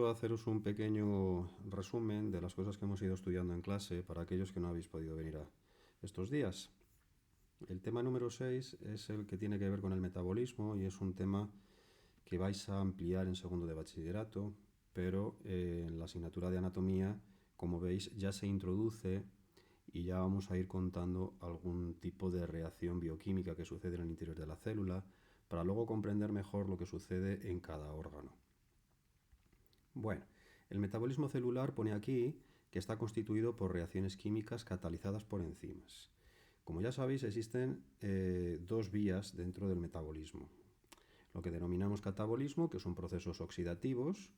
a haceros un pequeño resumen de las cosas que hemos ido estudiando en clase para aquellos que no habéis podido venir a estos días. El tema número 6 es el que tiene que ver con el metabolismo y es un tema que vais a ampliar en segundo de bachillerato, pero en la asignatura de anatomía, como veis, ya se introduce y ya vamos a ir contando algún tipo de reacción bioquímica que sucede en el interior de la célula para luego comprender mejor lo que sucede en cada órgano. Bueno, el metabolismo celular pone aquí que está constituido por reacciones químicas catalizadas por enzimas. Como ya sabéis, existen dos vías dentro del metabolismo. Lo que denominamos catabolismo, que son procesos oxidativos,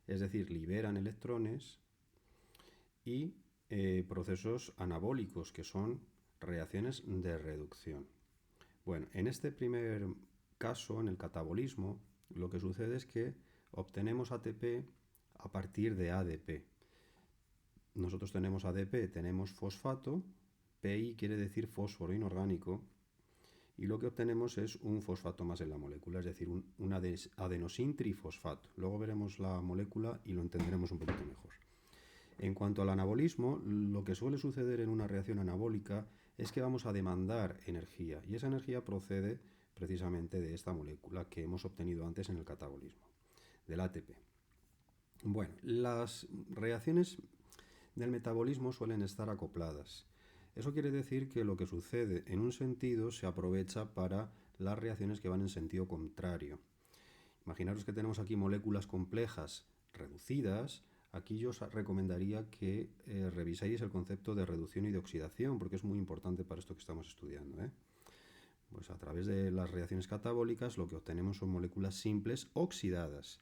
es decir, liberan electrones, y procesos anabólicos, que son reacciones de reducción. Bueno, en este primer caso, en el catabolismo, lo que sucede es que obtenemos ATP a partir de ADP. Nosotros tenemos ADP, tenemos fosfato, PI quiere decir fósforo inorgánico, y lo que obtenemos es un fosfato más en la molécula, es decir, un adenosin trifosfato. Luego veremos la molécula y lo entenderemos un poquito mejor. En cuanto al anabolismo, lo que suele suceder en una reacción anabólica es que vamos a demandar energía, y esa energía procede precisamente de esta molécula que hemos obtenido antes en el catabolismo, del ATP. Bueno, las reacciones del metabolismo suelen estar acopladas. Eso quiere decir que lo que sucede en un sentido se aprovecha para las reacciones que van en sentido contrario. Imaginaros que tenemos aquí moléculas complejas reducidas. Aquí yo os recomendaría que revisáis el concepto de reducción y de oxidación, porque es muy importante para esto que estamos estudiando. Pues a través de las reacciones catabólicas lo que obtenemos son moléculas simples oxidadas.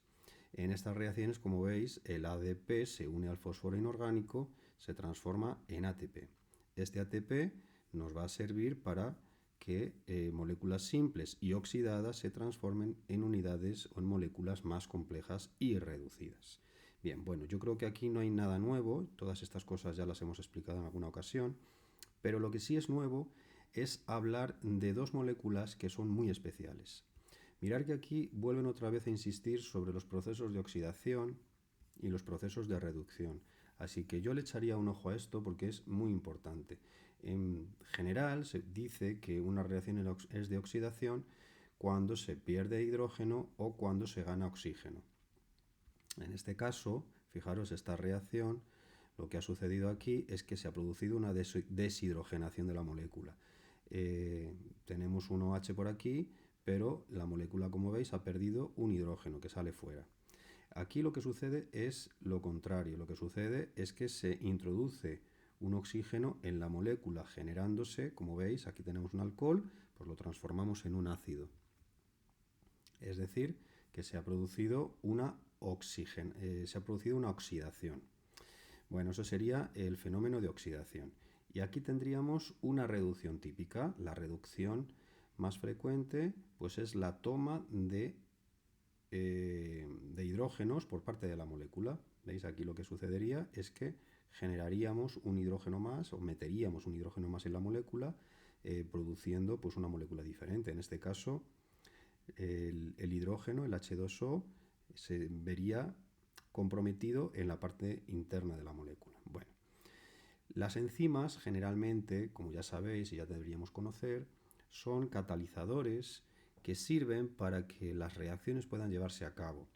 En estas reacciones, como veis, el ADP se une al fósforo inorgánico, se transforma en ATP. Este ATP nos va a servir para que moléculas simples y oxidadas se transformen en unidades o en moléculas más complejas y reducidas. Bien, bueno, yo creo que aquí no hay nada nuevo, todas estas cosas ya las hemos explicado en alguna ocasión, pero lo que sí es nuevo es hablar de dos moléculas que son muy especiales. Mirad que aquí vuelven otra vez a insistir sobre los procesos de oxidación y los procesos de reducción. Así que yo le echaría un ojo a esto porque es muy importante. En general se dice que una reacción es de oxidación cuando se pierde hidrógeno o cuando se gana oxígeno. En este caso, fijaros, esta reacción, lo que ha sucedido aquí es que se ha producido una deshidrogenación de la molécula. Tenemos un OH por aquí, pero la molécula, como veis, ha perdido un hidrógeno que sale fuera. Aquí lo que sucede es lo contrario. Lo que sucede es que se introduce un oxígeno en la molécula, generándose, como veis, aquí tenemos un alcohol, pues lo transformamos en un ácido. Es decir, que se ha producido una oxidación. Bueno, eso sería el fenómeno de oxidación. Y aquí tendríamos una reducción típica. La reducción más frecuente pues es la toma de hidrógenos por parte de la molécula. ¿Veis? Aquí lo que sucedería es que generaríamos un hidrógeno más o meteríamos un hidrógeno más en la molécula, produciendo pues una molécula diferente. En este caso, el hidrógeno, el H2O, se vería comprometido en la parte interna de la molécula. Bueno, las enzimas generalmente, como ya sabéis y ya deberíamos conocer, son catalizadores que sirven para que las reacciones puedan llevarse a cabo.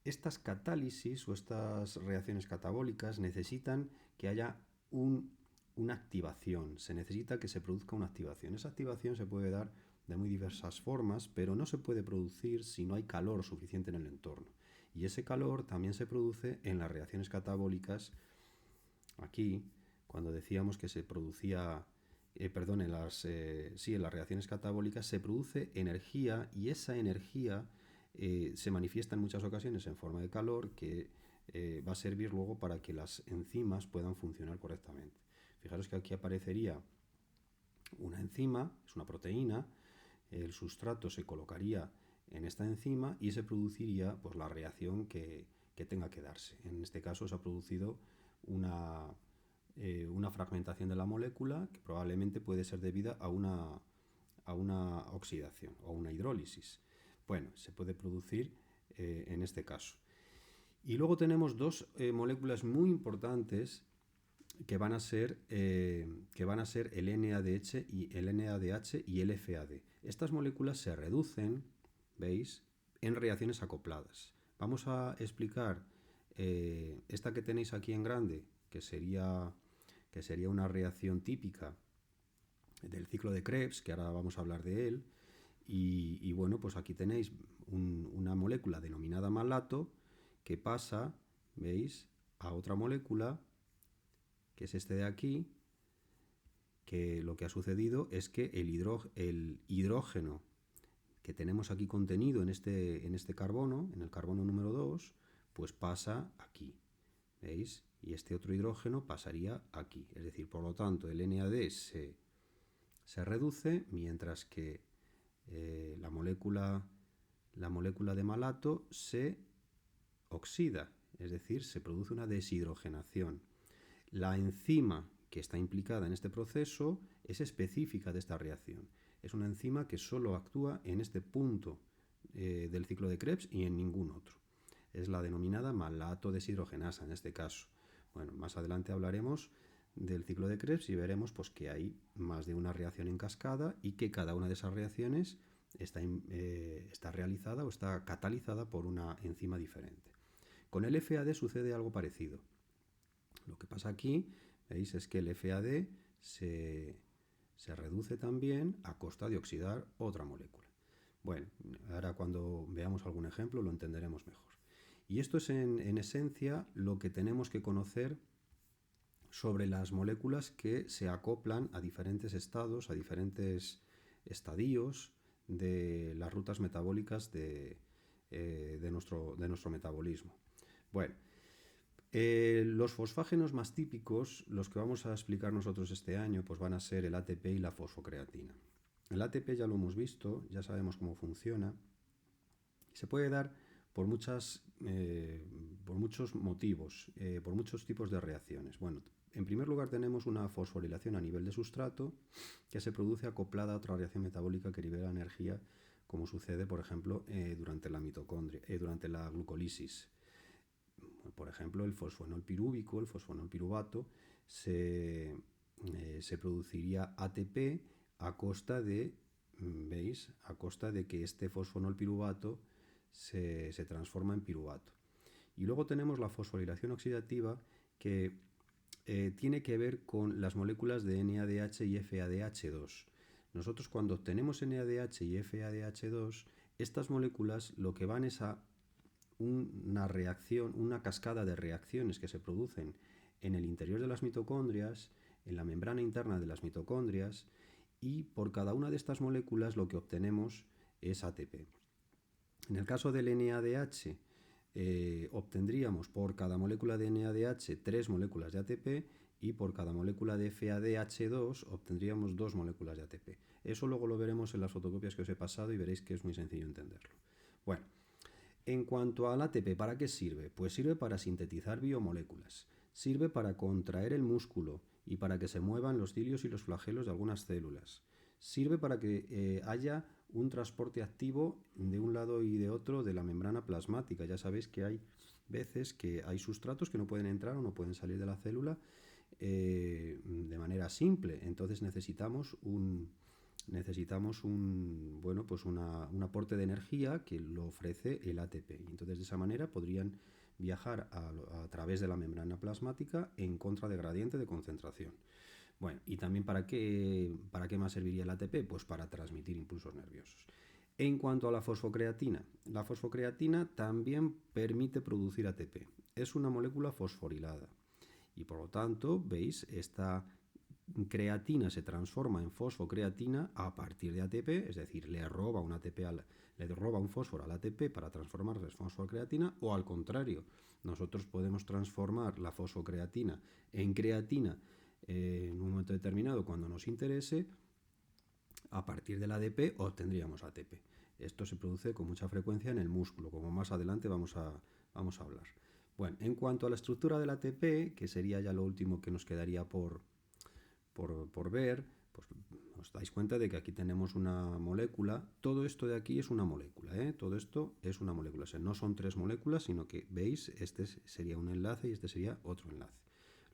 Estas catálisis o estas reacciones catabólicas necesitan que haya una activación, se necesita que se produzca una activación. Esa activación se puede dar de muy diversas formas, pero no se puede producir si no hay calor suficiente en el entorno. Y ese calor también se produce en las reacciones catabólicas. Aquí, cuando decíamos que se producía, en las reacciones catabólicas se produce energía, y esa energía se manifiesta en muchas ocasiones en forma de calor que va a servir luego para que las enzimas puedan funcionar correctamente. Fijaros que aquí aparecería una enzima, es una proteína, el sustrato se colocaría en esta enzima y se produciría pues, la reacción que tenga que darse. En este caso se ha producido una fragmentación de la molécula que probablemente puede ser debida a una oxidación o una hidrólisis. Bueno, se puede producir en este caso. Y luego tenemos dos moléculas muy importantes que van a ser el NADH y el FAD. Estas moléculas se reducen, ¿veis?, en reacciones acopladas. Vamos a explicar esta que tenéis aquí en grande, que sería una reacción típica del ciclo de Krebs, que ahora vamos a hablar de él. Y bueno, pues aquí tenéis una molécula denominada malato que pasa, ¿veis?, a otra molécula, que es este de aquí, que lo que ha sucedido es que el hidrógeno que tenemos aquí contenido en este carbono, en el carbono número 2, pues pasa aquí, ¿veis? Y este otro hidrógeno pasaría aquí. Es decir, por lo tanto, el NAD se reduce, mientras que la molécula de malato se oxida, es decir, se produce una deshidrogenación. La enzima que está implicada en este proceso es específica de esta reacción. Es una enzima que solo actúa en este punto del ciclo de Krebs y en ningún otro. Es la denominada malato deshidrogenasa en este caso. Bueno, más adelante hablaremos del ciclo de Krebs y veremos pues, que hay más de una reacción en cascada y que cada una de esas reacciones está realizada o está catalizada por una enzima diferente. Con el FAD sucede algo parecido. Lo que pasa aquí, veis, es que el FAD se reduce también a costa de oxidar otra molécula. Bueno, ahora cuando veamos algún ejemplo lo entenderemos mejor. Y esto es en esencia lo que tenemos que conocer sobre las moléculas que se acoplan a diferentes estados, a diferentes estadios de las rutas metabólicas de nuestro metabolismo. Bueno, los fosfágenos más típicos, los que vamos a explicar nosotros este año, pues van a ser el ATP y la fosfocreatina. El ATP ya lo hemos visto, ya sabemos cómo funciona. Se puede dar por muchos motivos, por muchos tipos de reacciones. Bueno, en primer lugar tenemos una fosforilación a nivel de sustrato que se produce acoplada a otra reacción metabólica que libera energía, como sucede, por ejemplo, durante la glucólisis. Por ejemplo, el fosfonol pirúvico, el fosfonol piruvato, se produciría ATP a costa de, ¿veis?, a costa de que este fosfonol piruvato se transforma en piruvato. Y luego tenemos la fosforilación oxidativa que tiene que ver con las moléculas de NADH y FADH2. Nosotros cuando obtenemos NADH y FADH2, estas moléculas lo que van es a una cascada de reacciones que se producen en el interior de las mitocondrias, en la membrana interna de las mitocondrias, y por cada una de estas moléculas lo que obtenemos es ATP. En el caso del NADH, obtendríamos por cada molécula de NADH 3 moléculas de ATP y por cada molécula de FADH2 obtendríamos 2 moléculas de ATP. Eso luego lo veremos en las fotocopias que os he pasado y veréis que es muy sencillo entenderlo. Bueno, en cuanto al ATP, ¿para qué sirve? Pues sirve para sintetizar biomoléculas, sirve para contraer el músculo y para que se muevan los cilios y los flagelos de algunas células. Sirve para que haya un transporte activo de un lado y de otro de la membrana plasmática. Ya sabéis que hay veces que hay sustratos que no pueden entrar o no pueden salir de la célula de manera simple. Entonces necesitamos un aporte de energía que lo ofrece el ATP. Entonces de esa manera podrían viajar a través de la membrana plasmática en contra de gradiente de concentración. Bueno, y también ¿para qué más serviría el ATP? Pues para transmitir impulsos nerviosos. En cuanto a la fosfocreatina también permite producir ATP. Es una molécula fosforilada y por lo tanto, veis, esta creatina se transforma en fosfocreatina a partir de ATP, es decir, le roba un fósforo al ATP para transformarse en fosfocreatina, o al contrario, nosotros podemos transformar la fosfocreatina en creatina en un momento determinado cuando nos interese. A partir del ADP obtendríamos ATP. Esto se produce con mucha frecuencia en el músculo, como más adelante vamos a hablar. Bueno, en cuanto a la estructura del ATP, que sería ya lo último que nos quedaría por ver, pues os dais cuenta de que aquí tenemos una molécula. Todo esto de aquí es una molécula, ¿eh? Todo esto es una molécula. O sea, no son tres moléculas, sino que, ¿veis? Este sería un enlace y este sería otro enlace.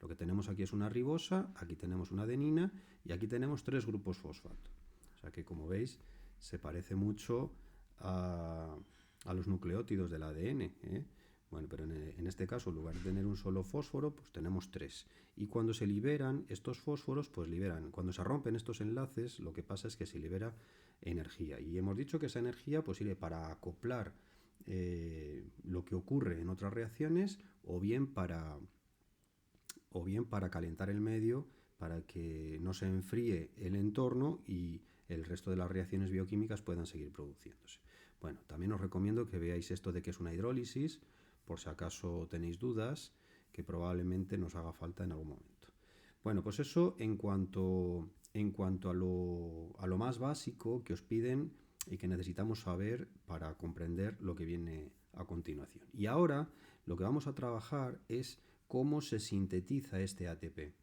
Lo que tenemos aquí es una ribosa, aquí tenemos una adenina y aquí tenemos tres grupos fosfato. O sea que, como veis, se parece mucho a los nucleótidos del ADN, ¿eh? Bueno, pero en este caso, en lugar de tener un solo fósforo, pues tenemos tres. Y cuando se liberan estos fósforos, pues liberan. Cuando se rompen estos enlaces, lo que pasa es que se libera energía. Y hemos dicho que esa energía pues sirve para acoplar lo que ocurre en otras reacciones o bien para calentar el medio para que no se enfríe el entorno y el resto de las reacciones bioquímicas puedan seguir produciéndose. Bueno, también os recomiendo que veáis esto de que es una hidrólisis, por si acaso tenéis dudas, que probablemente nos haga falta en algún momento. Bueno, pues eso en cuanto a lo más básico que os piden y que necesitamos saber para comprender lo que viene a continuación. Y ahora lo que vamos a trabajar es cómo se sintetiza este ATP.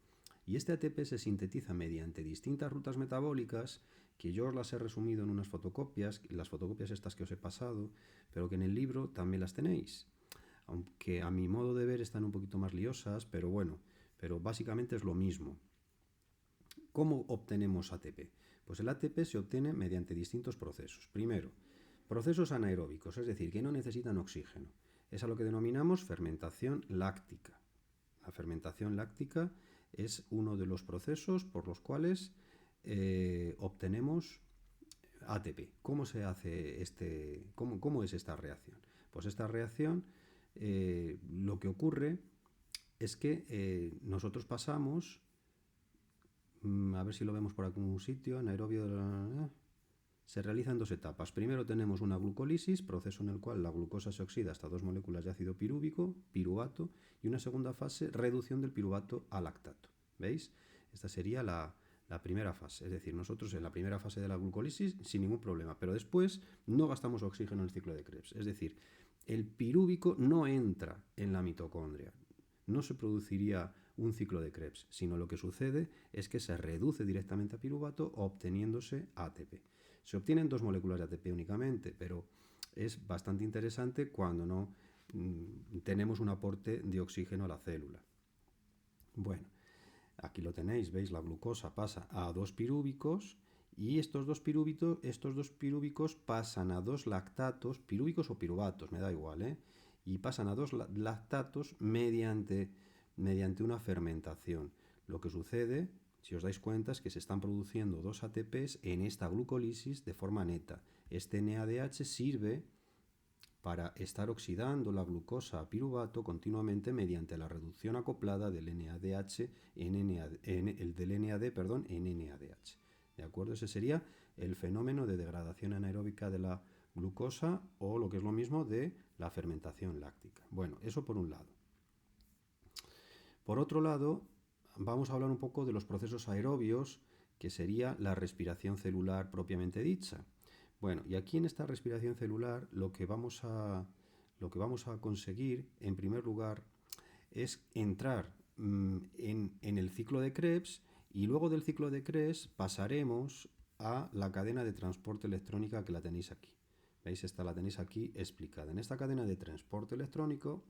Y este ATP se sintetiza mediante distintas rutas metabólicas que yo os las he resumido en unas fotocopias, las fotocopias estas que os he pasado, pero que en el libro también las tenéis. Aunque a mi modo de ver están un poquito más liosas, pero bueno, pero básicamente es lo mismo. ¿Cómo obtenemos ATP? Pues el ATP se obtiene mediante distintos procesos. Primero, procesos anaeróbicos, es decir, que no necesitan oxígeno. Es a lo que denominamos fermentación láctica. La fermentación láctica es uno de los procesos por los cuales obtenemos ATP. ¿Cómo se hace cómo es esta reacción? Pues esta reacción lo que ocurre es que nosotros pasamos, a ver si lo vemos por algún sitio, anaerobio, se realiza en dos etapas. Primero tenemos una glucólisis, proceso en el cual la glucosa se oxida hasta dos moléculas de ácido pirúvico, piruvato, y una segunda fase, reducción del piruvato a lactato. ¿Veis? Esta sería la primera fase. Es decir, nosotros en la primera fase de la glucólisis sin ningún problema, pero después no gastamos oxígeno en el ciclo de Krebs. Es decir, el pirúvico no entra en la mitocondria. No se produciría un ciclo de Krebs, sino lo que sucede es que se reduce directamente a piruvato obteniéndose ATP. Se obtienen dos moléculas de ATP únicamente, pero es bastante interesante cuando no tenemos un aporte de oxígeno a la célula. Bueno, aquí lo tenéis, veis, la glucosa pasa a dos pirúvicos y estos dos pirúvicos pasan a dos lactatos, pirúvicos o piruvatos, me da igual, ¿eh? Y pasan a dos lactatos mediante una fermentación. Lo que sucede, si os dais cuenta, es que se están produciendo dos ATPs en esta glucólisis de forma neta. Este NADH sirve para estar oxidando la glucosa a piruvato continuamente mediante la reducción acoplada del NADH en NADH. ¿De acuerdo? Ese sería el fenómeno de degradación anaeróbica de la glucosa o lo que es lo mismo de la fermentación láctica. Bueno, eso por un lado. Por otro lado, vamos a hablar un poco de los procesos aerobios, que sería la respiración celular propiamente dicha. Bueno, y aquí en esta respiración celular lo que vamos a conseguir, en primer lugar, es entrar en el ciclo de Krebs y luego del ciclo de Krebs pasaremos a la cadena de transporte electrónica que la tenéis aquí. ¿Veis? Esta la tenéis aquí explicada. En esta cadena de transporte electrónico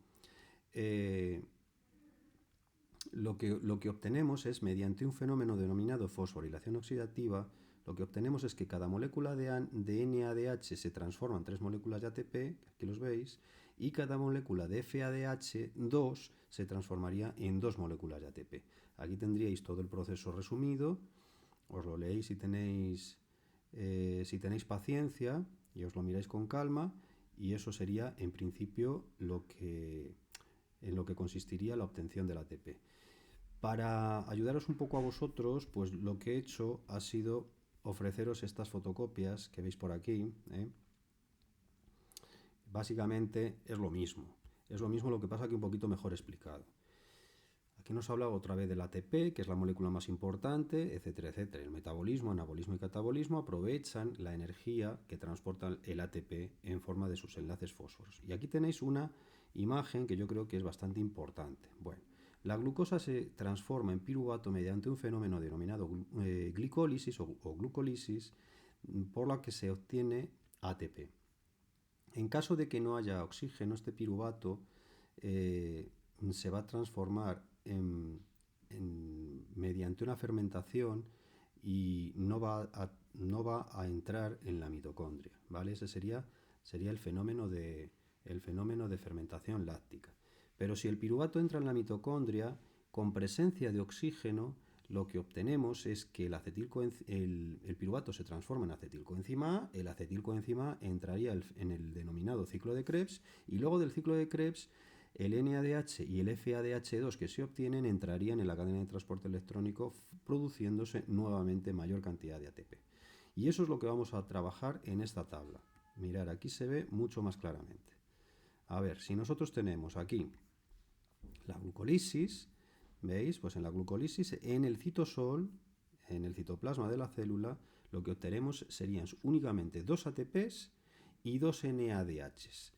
lo que obtenemos es, mediante un fenómeno denominado fosforilación oxidativa, lo que obtenemos es que cada molécula de NADH se transforma en tres moléculas de ATP, aquí los veis, y cada molécula de FADH2 se transformaría en dos moléculas de ATP. Aquí tendríais todo el proceso resumido, os lo leéis si tenéis paciencia y os lo miráis con calma, y eso sería en principio en lo que consistiría la obtención del ATP. Para ayudaros un poco a vosotros, pues lo que he hecho ha sido ofreceros estas fotocopias que veis por aquí. Básicamente es lo mismo. Es lo mismo, lo que pasa que un poquito mejor explicado. Aquí nos habla otra vez del ATP, que es la molécula más importante, etcétera, etcétera. El metabolismo, anabolismo y catabolismo aprovechan la energía que transporta el ATP en forma de sus enlaces fósforos. Y aquí tenéis una imagen que yo creo que es bastante importante. Bueno, La glucosa se transforma en piruvato mediante un fenómeno denominado glicólisis o glucólisis, por la que se obtiene ATP. En caso de que no haya oxígeno, este piruvato se va a transformar mediante una fermentación y no va a entrar en la mitocondria, ¿vale? Ese sería el fenómeno de fermentación láctica. Pero si el piruvato entra en la mitocondria, con presencia de oxígeno, lo que obtenemos es que el piruvato se transforma en acetilcoenzima A, el acetilcoenzima A entraría en el denominado ciclo de Krebs, y luego del ciclo de Krebs el NADH y el FADH2 que se obtienen entrarían en la cadena de transporte electrónico, produciéndose nuevamente mayor cantidad de ATP. Y eso es lo que vamos a trabajar en esta tabla. Mirad, aquí se ve mucho más claramente. A ver, si nosotros tenemos aquí la glucólisis, ¿veis? Pues en la glucólisis, en el citosol, en el citoplasma de la célula, lo que obtenemos serían únicamente 2 ATPs y 2 NADHs.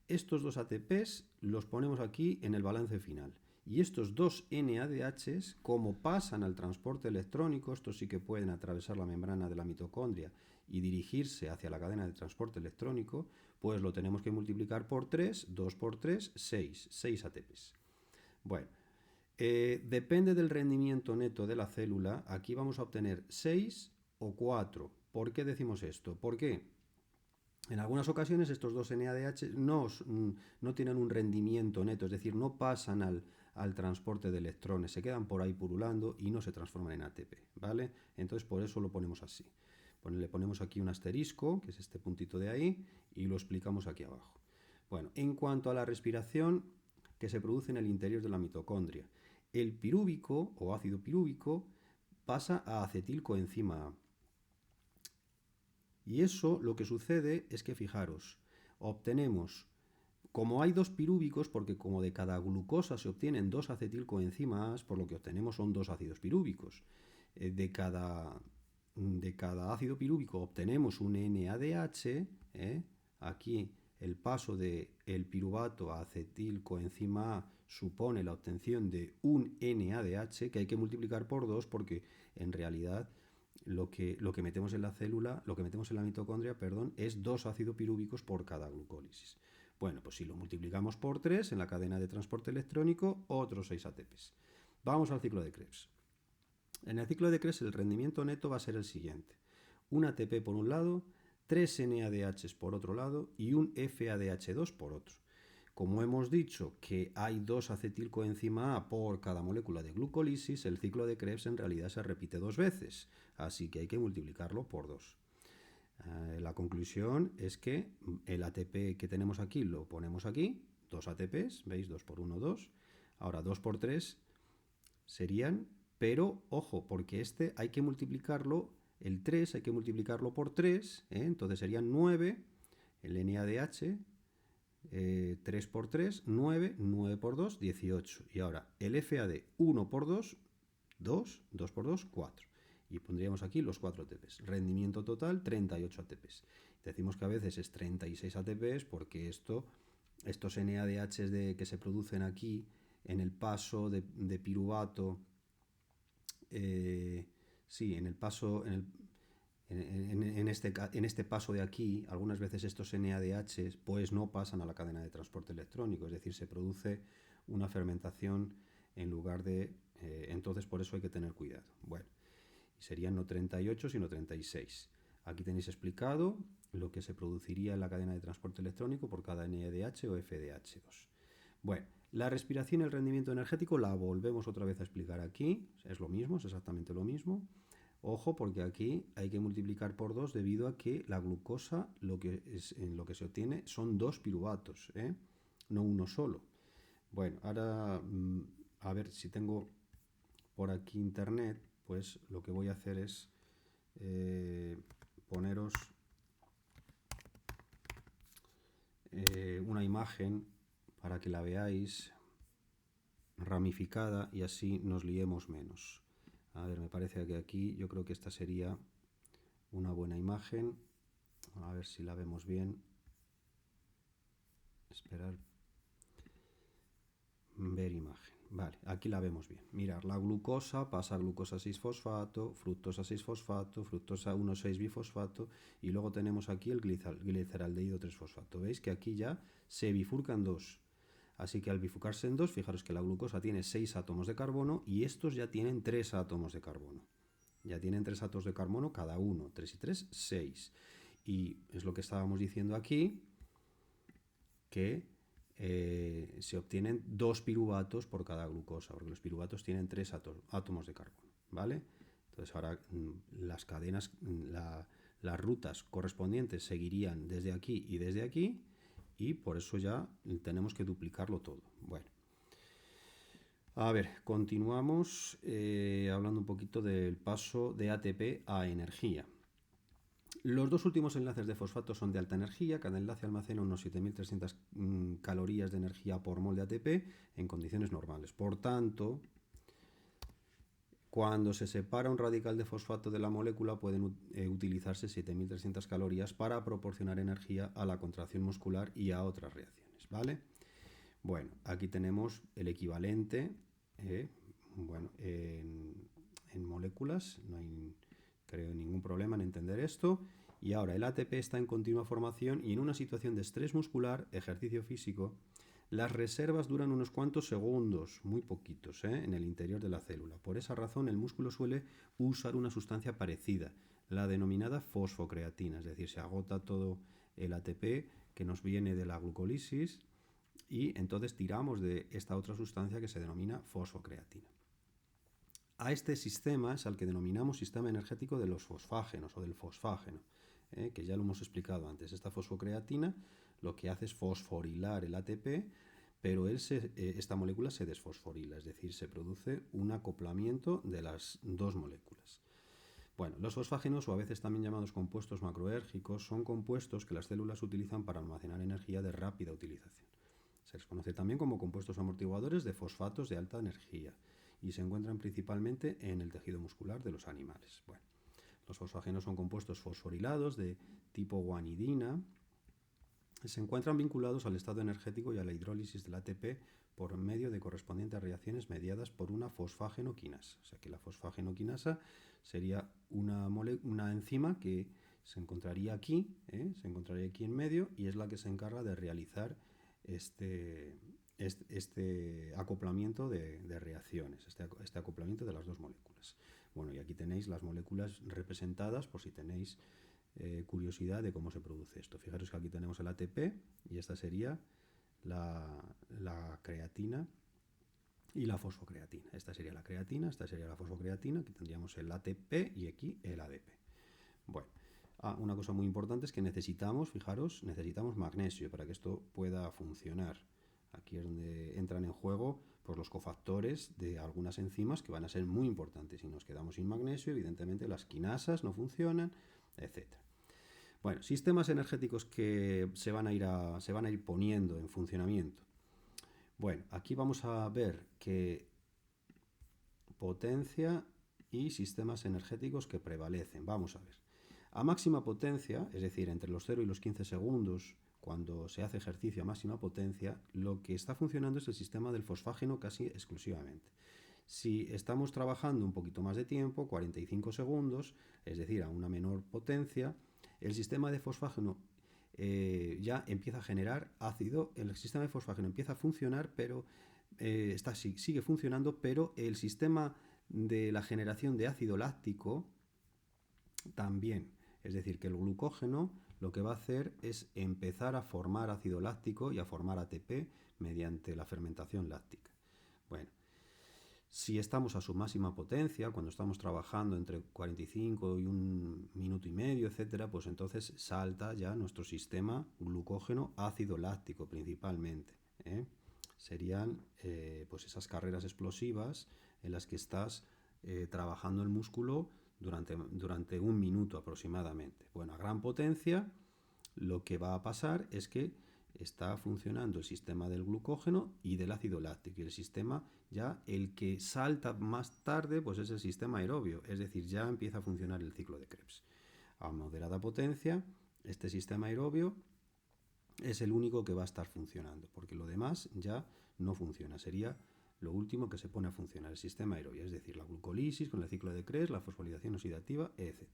Estos 2 ATPs los ponemos aquí en el balance final. Y estos 2 NADHs, como pasan al transporte electrónico, estos sí que pueden atravesar la membrana de la mitocondria y dirigirse hacia la cadena de transporte electrónico, pues lo tenemos que multiplicar por 3, 2 por 3, 6 ATPs. Bueno, depende del rendimiento neto de la célula, aquí vamos a obtener 6 o 4. ¿Por qué decimos esto? Porque en algunas ocasiones estos dos NADH no tienen un rendimiento neto, es decir, no pasan al transporte de electrones, se quedan por ahí pululando y no se transforman en ATP, ¿vale? Entonces por eso lo ponemos así. Le ponemos aquí un asterisco, que es este puntito de ahí, y lo explicamos aquí abajo. Bueno, en cuanto a la respiración que se produce en el interior de la mitocondria, el pirúvico o ácido pirúvico pasa a acetilcoenzima A. Y eso lo que sucede es que, fijaros, obtenemos, como hay dos pirúvicos, porque como de cada glucosa se obtienen 2 acetilcoenzimas, por lo que obtenemos son 2 ácidos pirúvicos. De cada ácido pirúvico obtenemos un NADH, aquí el paso del piruvato a acetilcoenzima A supone la obtención de un NADH que hay que multiplicar por 2 porque en realidad lo que metemos en la célula, lo que metemos en la mitocondria, es 2 ácidos pirúvicos por cada glucólisis. Bueno, pues si lo multiplicamos por 3 en la cadena de transporte electrónico, otros 6 ATPs. Vamos al ciclo de Krebs. En el ciclo de Krebs el rendimiento neto va a ser el siguiente. Un ATP por un lado, 3 NADHs por otro lado y un FADH2 por otro. Como hemos dicho que hay 2 acetilcoenzima A por cada molécula de glucólisis, el ciclo de Krebs en realidad se repite 2 veces, así que hay que multiplicarlo por 2. La conclusión es que el ATP que tenemos aquí lo ponemos aquí, 2 ATPs, ¿veis? 2 por 1, 2. Ahora 2 por 3 serían, pero ojo, porque este hay que multiplicarlo, el 3 hay que multiplicarlo por 3, entonces serían 9, el NADH, 3 por 3, 9, 9 por 2, 18. Y ahora el FAD, 1 por 2, 2, 2 por 2, 4. Y pondríamos aquí los 4 ATPs. Rendimiento total, 38 ATPs. Decimos que a veces es 36 ATPs porque estos NADHs que se producen aquí en el paso de piruvato, en el paso, en este paso de aquí, algunas veces estos NADHs pues no pasan a la cadena de transporte electrónico, es decir, se produce una fermentación en lugar de... entonces por eso hay que tener cuidado. Bueno, serían no 38 sino 36. Aquí tenéis explicado lo que se produciría en la cadena de transporte electrónico por cada NADH o FDH2. Bueno, la respiración y el rendimiento energético la volvemos otra vez a explicar aquí, es lo mismo, es exactamente lo mismo. Ojo, porque aquí hay que multiplicar por 2 debido a que la glucosa en lo que se obtiene son 2 piruvatos, no uno solo. Bueno, ahora a ver si tengo por aquí internet, pues lo que voy a hacer es poneros una imagen para que la veáis ramificada y así nos liemos menos. A ver, me parece que aquí yo creo que esta sería una buena imagen. A ver si la vemos bien. Esperar. Ver imagen. Vale, aquí la vemos bien. Mirar, la glucosa pasa a glucosa 6-fosfato, fructosa 6-fosfato, fructosa 1,6-bifosfato y luego tenemos aquí el gliceraldehído 3-fosfato. ¿Veis que aquí ya se bifurcan dos? Así que al bifurcarse en dos, fijaros que la glucosa tiene 6 átomos de carbono y estos ya tienen 3 átomos de carbono. Ya tienen 3 átomos de carbono cada uno, 3 y 3, 6. Y es lo que estábamos diciendo aquí, que se obtienen 2 piruvatos por cada glucosa, porque los piruvatos tienen 3 átomos de carbono, ¿vale? Entonces ahora las cadenas, las rutas correspondientes seguirían desde aquí y por eso ya tenemos que duplicarlo todo. Bueno, a ver, continuamos hablando un poquito del paso de ATP a energía. Los dos últimos enlaces de fosfato son de alta energía. Cada enlace almacena unos 7300 calorías de energía por mol de ATP en condiciones normales. Por tanto, cuando se separa un radical de fosfato de la molécula pueden utilizarse 7300 calorías para proporcionar energía a la contracción muscular y a otras reacciones, ¿vale? Bueno, aquí tenemos el equivalente, bueno, en moléculas, no hay, creo, ningún problema en entender esto. Y ahora el ATP está en continua formación y en una situación de estrés muscular, ejercicio físico, las reservas duran unos cuantos segundos, muy poquitos, en el interior de la célula. Por esa razón el músculo suele usar una sustancia parecida, la denominada fosfocreatina, es decir, se agota todo el ATP que nos viene de la glucólisis y entonces tiramos de esta otra sustancia que se denomina fosfocreatina. A este sistema es al que denominamos sistema energético de los fosfágenos o del fosfágeno, que ya lo hemos explicado antes. Esta fosfocreatina lo que hace es fosforilar el ATP, pero esta molécula se desfosforila, es decir, se produce un acoplamiento de las dos moléculas. Bueno, los fosfágenos, o a veces también llamados compuestos macroérgicos, son compuestos que las células utilizan para almacenar energía de rápida utilización. Se les conoce también como compuestos amortiguadores de fosfatos de alta energía y se encuentran principalmente en el tejido muscular de los animales. Bueno, los fosfágenos son compuestos fosforilados de tipo guanidina. Se encuentran vinculados al estado energético y a la hidrólisis del ATP por medio de correspondientes reacciones mediadas por una fosfagenoquinasa. O sea que la fosfagenoquinasa sería una enzima que se encontraría aquí en medio y es la que se encarga de realizar este acoplamiento de reacciones, este acoplamiento de las dos moléculas. Bueno, y aquí tenéis las moléculas representadas por si tenéis curiosidad de cómo se produce esto. Fijaros que aquí tenemos el ATP y esta sería la creatina y la fosfocreatina. Esta sería la creatina, esta sería la fosfocreatina, aquí tendríamos el ATP y aquí el ADP. Bueno, una cosa muy importante es que necesitamos magnesio para que esto pueda funcionar. Aquí es donde entran en juego pues, los cofactores de algunas enzimas que van a ser muy importantes. Si nos quedamos sin magnesio, evidentemente las quinasas no funcionan, etc. Bueno, sistemas energéticos que se van a ir poniendo en funcionamiento. Bueno, aquí vamos a ver que potencia y sistemas energéticos que prevalecen. Vamos a ver. A máxima potencia, es decir, entre los 0 y los 15 segundos, cuando se hace ejercicio a máxima potencia, lo que está funcionando es el sistema del fosfágeno casi exclusivamente. Si estamos trabajando un poquito más de tiempo, 45 segundos, es decir, a una menor potencia, el sistema de fosfágeno ya empieza a generar ácido, el sistema de fosfágeno empieza a funcionar, pero sigue funcionando, pero el sistema de la generación de ácido láctico también. Es decir, que el glucógeno lo que va a hacer es empezar a formar ácido láctico y a formar ATP mediante la fermentación láctica. Bueno, si estamos a su máxima potencia, cuando estamos trabajando entre 45 y 1 minuto y medio, etcétera, pues entonces salta ya nuestro sistema glucógeno ácido láctico principalmente. Serían pues esas carreras explosivas en las que estás trabajando el músculo durante 1 minuto aproximadamente. Bueno, a gran potencia lo que va a pasar es que está funcionando el sistema del glucógeno y del ácido láctico. Y el sistema ya, el que salta más tarde, pues es el sistema aerobio. Es decir, ya empieza a funcionar el ciclo de Krebs. A moderada potencia, este sistema aerobio es el único que va a estar funcionando, porque lo demás ya no funciona. Sería lo último que se pone a funcionar, el sistema aerobio, es decir, la glucólisis con el ciclo de Krebs, la fosforilación oxidativa, etc.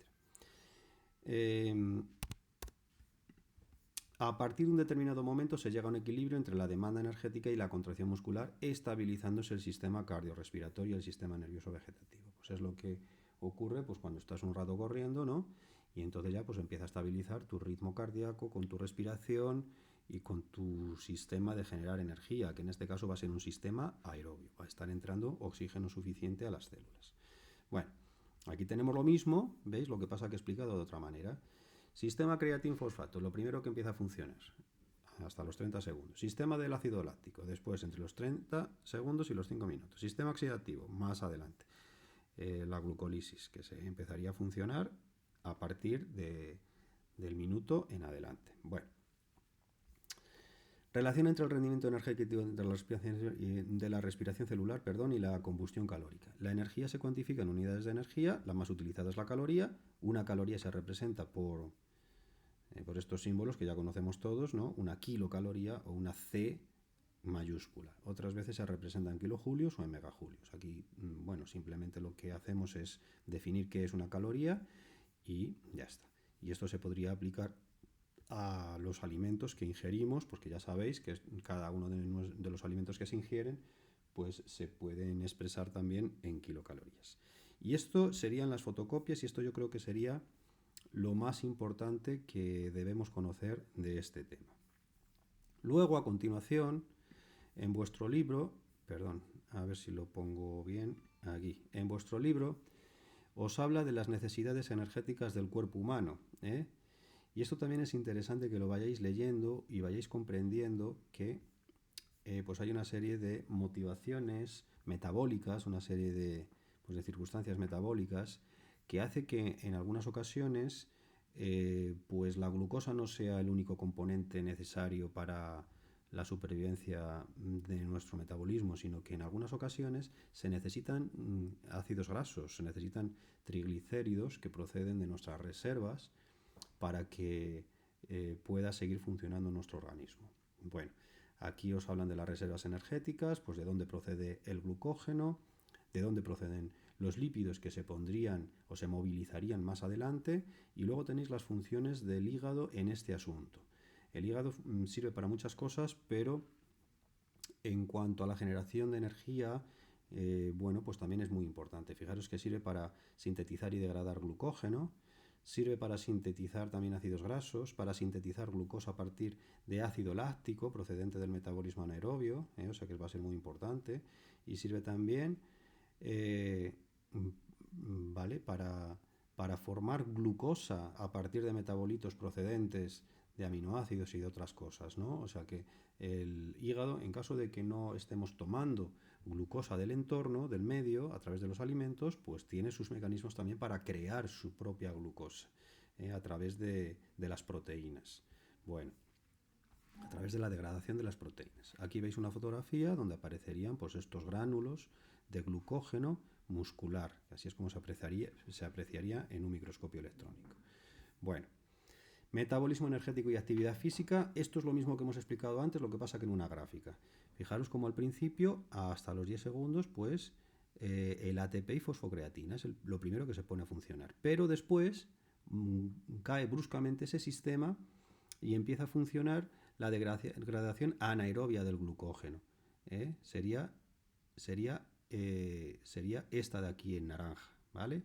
A partir de un determinado momento se llega a un equilibrio entre la demanda energética y la contracción muscular, estabilizándose el sistema cardiorrespiratorio y el sistema nervioso vegetativo. Pues es lo que ocurre pues, cuando estás un rato corriendo, ¿no? Y entonces ya pues empieza a estabilizar tu ritmo cardíaco con tu respiración y con tu sistema de generar energía, que en este caso va a ser un sistema aerobio, va a estar entrando oxígeno suficiente a las células. Bueno, aquí tenemos lo mismo, ¿veis? Lo que pasa que he explicado de otra manera. Sistema creatinfosfato, lo primero que empieza a funcionar, hasta los 30 segundos. Sistema del ácido láctico, después entre los 30 segundos y los 5 minutos. Sistema oxidativo, más adelante. La glucólisis, que se empezaría a funcionar a partir del minuto en adelante. Bueno. Relación entre el rendimiento energético de la respiración celular y la combustión calórica. La energía se cuantifica en unidades de energía, la más utilizada es la caloría. Una caloría se representa por estos símbolos que ya conocemos todos, ¿no? Una kilocaloría o una C mayúscula. Otras veces se representa en kilojulios o en megajulios. Aquí, bueno, simplemente lo que hacemos es definir qué es una caloría y ya está. Y esto se podría aplicar a los alimentos que ingerimos, porque ya sabéis que cada uno de los alimentos que se ingieren pues se pueden expresar también en kilocalorías. Y esto serían las fotocopias, y esto yo creo que sería lo más importante que debemos conocer de este tema. Luego, a continuación, en vuestro libro, a ver si lo pongo bien aquí, en vuestro libro os habla de las necesidades energéticas del cuerpo humano, y esto también es interesante que lo vayáis leyendo y vayáis comprendiendo que pues hay una serie de motivaciones metabólicas, una serie de circunstancias metabólicas que hace que en algunas ocasiones pues la glucosa no sea el único componente necesario para la supervivencia de nuestro metabolismo, sino que en algunas ocasiones se necesitan ácidos grasos, se necesitan triglicéridos que proceden de nuestras reservas para que pueda seguir funcionando nuestro organismo. Bueno, aquí os hablan de las reservas energéticas, pues de dónde procede el glucógeno, de dónde proceden los lípidos que se pondrían o se movilizarían más adelante, y luego tenéis las funciones del hígado en este asunto. El hígado sirve para muchas cosas, pero en cuanto a la generación de energía, bueno, pues también es muy importante. Fijaros que sirve para sintetizar y degradar glucógeno, sirve para sintetizar también ácidos grasos, para sintetizar glucosa a partir de ácido láctico procedente del metabolismo anaerobio, o sea que va a ser muy importante, y sirve también ¿vale? para formar glucosa a partir de metabolitos procedentes de aminoácidos y de otras cosas, ¿no? O sea que el hígado, en caso de que no estemos tomando glucosa del entorno, del medio, a través de los alimentos, pues tiene sus mecanismos también para crear su propia glucosa, a través de las proteínas. Bueno, a través de la degradación de las proteínas. Aquí veis una fotografía donde aparecerían pues estos gránulos de glucógeno muscular, así es como se apreciaría en un microscopio electrónico. Bueno, metabolismo energético y actividad física, esto es lo mismo que hemos explicado antes, lo que pasa que en una gráfica. Fijaros como al principio, hasta los 10 segundos, pues el ATP y fosfocreatina es lo primero que se pone a funcionar. Pero después cae bruscamente ese sistema y empieza a funcionar la degradación anaerobia del glucógeno. Sería esta de aquí en naranja, ¿vale?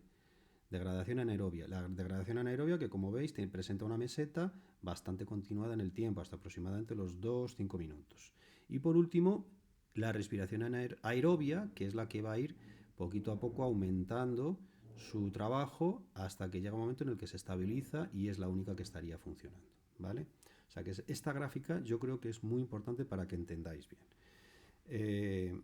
Degradación anaerobia. La degradación anaerobia, que como veis presenta una meseta bastante continuada en el tiempo, hasta aproximadamente los 2-5 minutos. Y por último, la respiración aerobia, que es la que va a ir poquito a poco aumentando su trabajo hasta que llega un momento en el que se estabiliza y es la única que estaría funcionando, ¿vale? O sea que esta gráfica yo creo que es muy importante para que entendáis bien.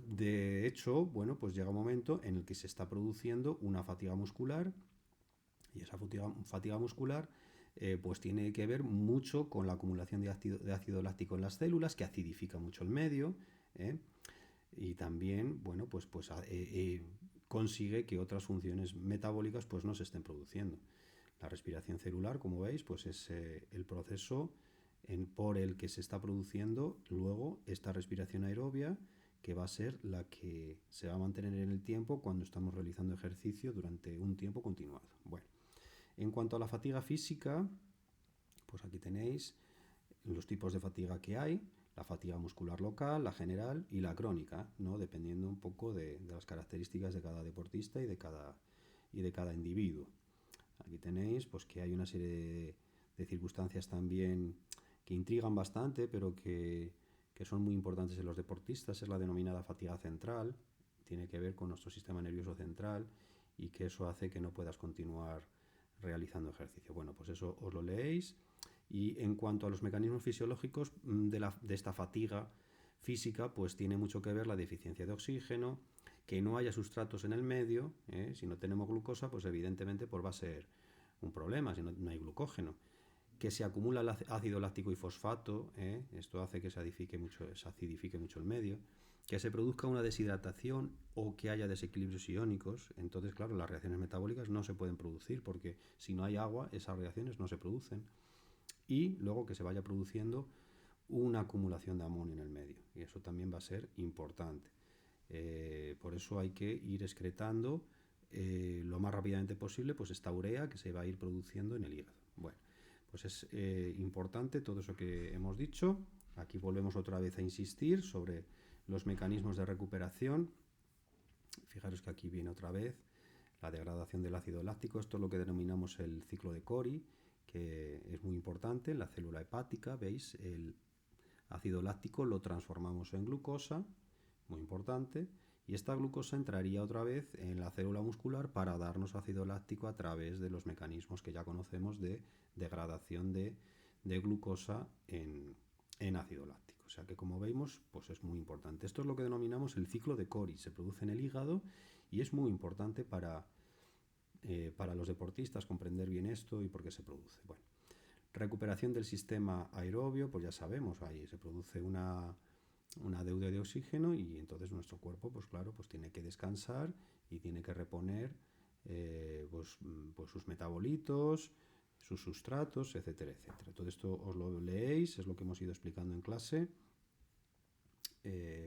De hecho, bueno, pues llega un momento en el que se está produciendo una fatiga muscular, y esa fatiga muscular pues tiene que ver mucho con la acumulación de ácido láctico en las células, que acidifica mucho el medio, y también, bueno, pues consigue que otras funciones metabólicas pues no se estén produciendo. La respiración celular, como veis, pues es el proceso por el que se está produciendo luego esta respiración aerobia, que va a ser la que se va a mantener en el tiempo cuando estamos realizando ejercicio durante un tiempo continuado. Bueno, en cuanto a la fatiga física, pues aquí tenéis los tipos de fatiga que hay: la fatiga muscular local, la general y la crónica, ¿no? Dependiendo un poco de las características de cada deportista y de cada individuo. Aquí tenéis pues que hay una serie de circunstancias también que intrigan bastante, pero que son muy importantes en los deportistas. Es la denominada fatiga central, tiene que ver con nuestro sistema nervioso central, y que eso hace que no puedas continuar realizando ejercicio. Bueno, pues eso os lo leéis. Y en cuanto a los mecanismos fisiológicos de esta fatiga física, pues tiene mucho que ver la deficiencia de oxígeno, que no haya sustratos en el medio. Si no tenemos glucosa, pues evidentemente pues va a ser un problema si no hay glucógeno. Que se acumula el ácido láctico y fosfato, esto hace que se acidifique mucho el medio. Que se produzca una deshidratación o que haya desequilibrios iónicos. Entonces, claro, las reacciones metabólicas no se pueden producir, porque si no hay agua, esas reacciones no se producen. Y luego que se vaya produciendo una acumulación de amonio en el medio, y eso también va a ser importante. Por eso hay que ir excretando lo más rápidamente posible pues esta urea que se va a ir produciendo en el hígado. Bueno, pues es importante todo eso que hemos dicho. Aquí volvemos otra vez a insistir sobre los mecanismos de recuperación. Fijaros que aquí viene otra vez la degradación del ácido láctico. Esto es lo que denominamos el ciclo de Cori, que es muy importante en la célula hepática. Veis, el ácido láctico lo transformamos en glucosa, muy importante, y esta glucosa entraría otra vez en la célula muscular para darnos ácido láctico a través de los mecanismos que ya conocemos de degradación de glucosa en ácido láctico. O sea que, como vemos, pues es muy importante. Esto es lo que denominamos el ciclo de Cori. Se produce en el hígado y es muy importante para los deportistas comprender bien esto y por qué se produce. Bueno, recuperación del sistema aerobio, pues ya sabemos, ahí se produce una deuda de oxígeno, y entonces nuestro cuerpo, pues claro, pues tiene que descansar y tiene que reponer pues sus metabolitos, sus sustratos, etcétera, etcétera. Todo esto os lo leéis, es lo que hemos ido explicando en clase.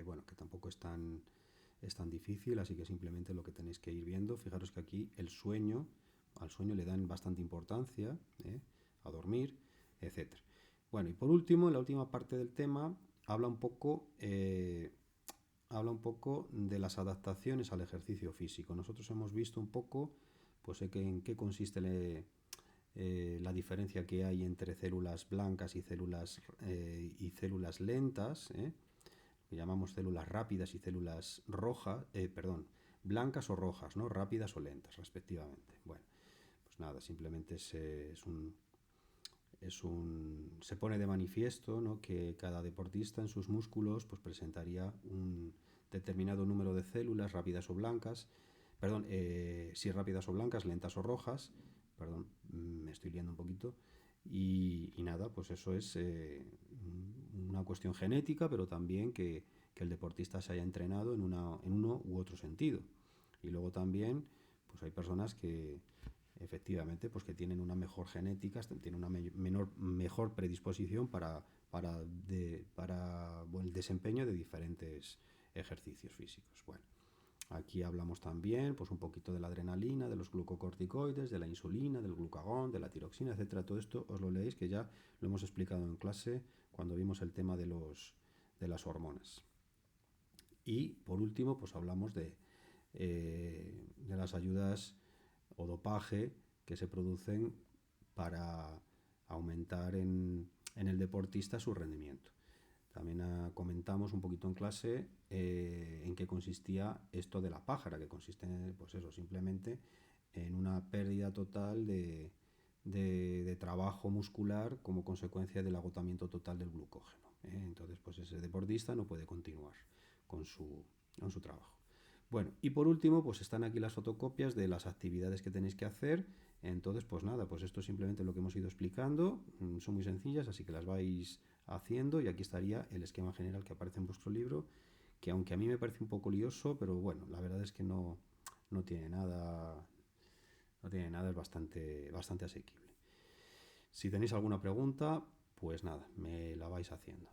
Bueno, que tampoco es tan difícil, así que simplemente lo que tenéis que ir viendo. Fijaros que aquí al sueño le dan bastante importancia, a dormir, etc. Bueno, y por último, en la última parte del tema, habla un poco de las adaptaciones al ejercicio físico. Nosotros hemos visto un poco pues en qué consiste la diferencia que hay entre células blancas y células lentas, que llamamos células rápidas y células blancas o rojas, ¿no? Rápidas o lentas, respectivamente. Bueno, pues nada, simplemente se pone de manifiesto, ¿no?, que cada deportista en sus músculos pues presentaría un determinado número de células rápidas o blancas, rápidas o blancas, lentas o rojas, me estoy liando un poquito. Y nada, pues eso es una cuestión genética, pero también que el deportista se haya entrenado en uno u otro sentido. Y luego también pues hay personas que efectivamente pues que tienen una mejor genética, tienen una mejor predisposición para el desempeño de diferentes ejercicios físicos. Bueno, aquí hablamos también pues un poquito de la adrenalina, de los glucocorticoides, de la insulina, del glucagón, de la tiroxina, etcétera. Todo esto os lo leéis, que ya lo hemos explicado en clase cuando vimos el tema de las hormonas. Y por último pues hablamos de las ayudas o dopaje que se producen para aumentar en el deportista su rendimiento. También comentamos un poquito en clase en qué consistía esto de la pájara, que consiste pues eso, simplemente en una pérdida total de trabajo muscular como consecuencia del agotamiento total del glucógeno. Entonces pues ese deportista no puede continuar con su trabajo. Bueno, y por último pues están aquí las fotocopias de las actividades que tenéis que hacer. Entonces pues nada, pues esto es simplemente lo que hemos ido explicando. Son muy sencillas, así que las vais haciendo, y aquí estaría el esquema general que aparece en vuestro libro, que aunque a mí me parece un poco lioso, pero bueno, la verdad es que no tiene nada, es bastante asequible. Si tenéis alguna pregunta, pues nada, me la vais haciendo.